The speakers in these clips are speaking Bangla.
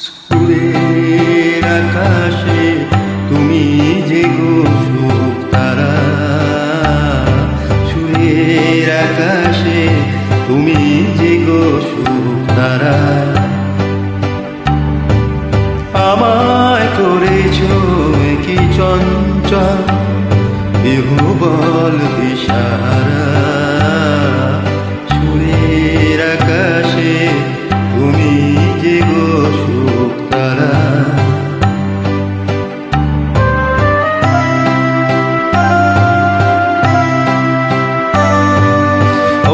সুরের আকাশে তুমি যে গো সুখ তারা, সুরের আকাশে তুমি যে গো সুখ তারা। আমায় করেছ কি চঞ্চল বিহুবল দিশারা, সুরের আকাশে তুমি যে গো সুখ তারা।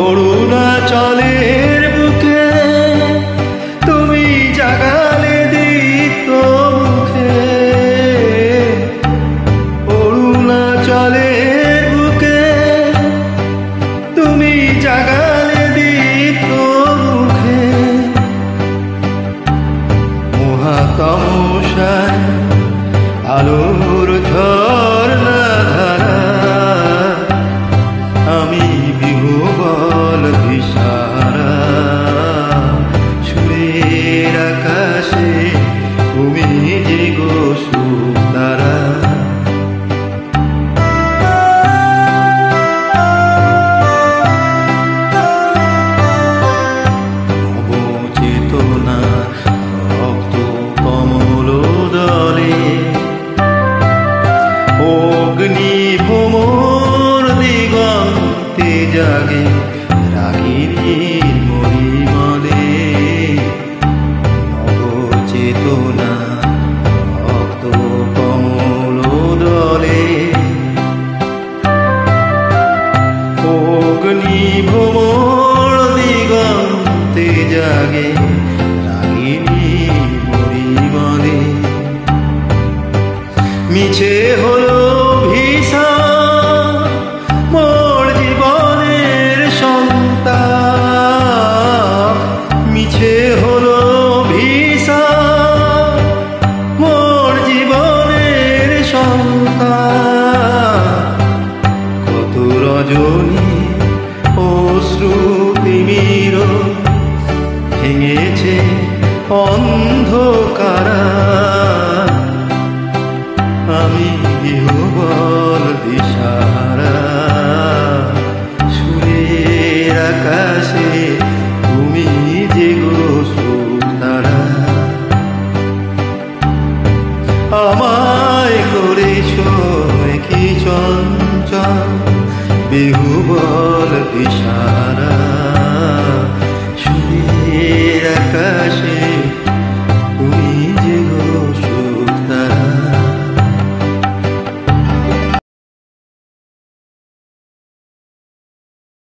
অরুণাচলের বুকে তুমি জাগালে দীপ্ত মুখে, অরুণাচলের বুকে তুমি জাগালে দীপ্ত মুখে। মহাতমসায় আলোর ঝর্ণা ধারা, আমি বিহুবল দিশারা, সুরের আকাশে তুমি যে গো সুখ তারা। নবচেতনা রক্ত কমল দলে, অগ্নি ভ্রমর দিগন্তে জাগে রাগিনীর মরিমলে। নবচেতনা রক্ত কমল দলে, অগ্নি ভ্রমর দিগন্তে জাগে রাগিনীর মরিমলে। মিছে হলো ভীষণ মোর জীবনের সন্তাপ, মিছে হলো ভীষণ মোর জীবনের সন্তাপ। কত রজনী অশ্রু তিমির ভেঙেছে অন্ধকারা, আমি বিহুবল দিশারা, সুরের আকাশে তুমি যে গো সুখ তারা। আমায় করেছ কি চঞ্চল বিহুবল দিশারা, সুরের আকাশে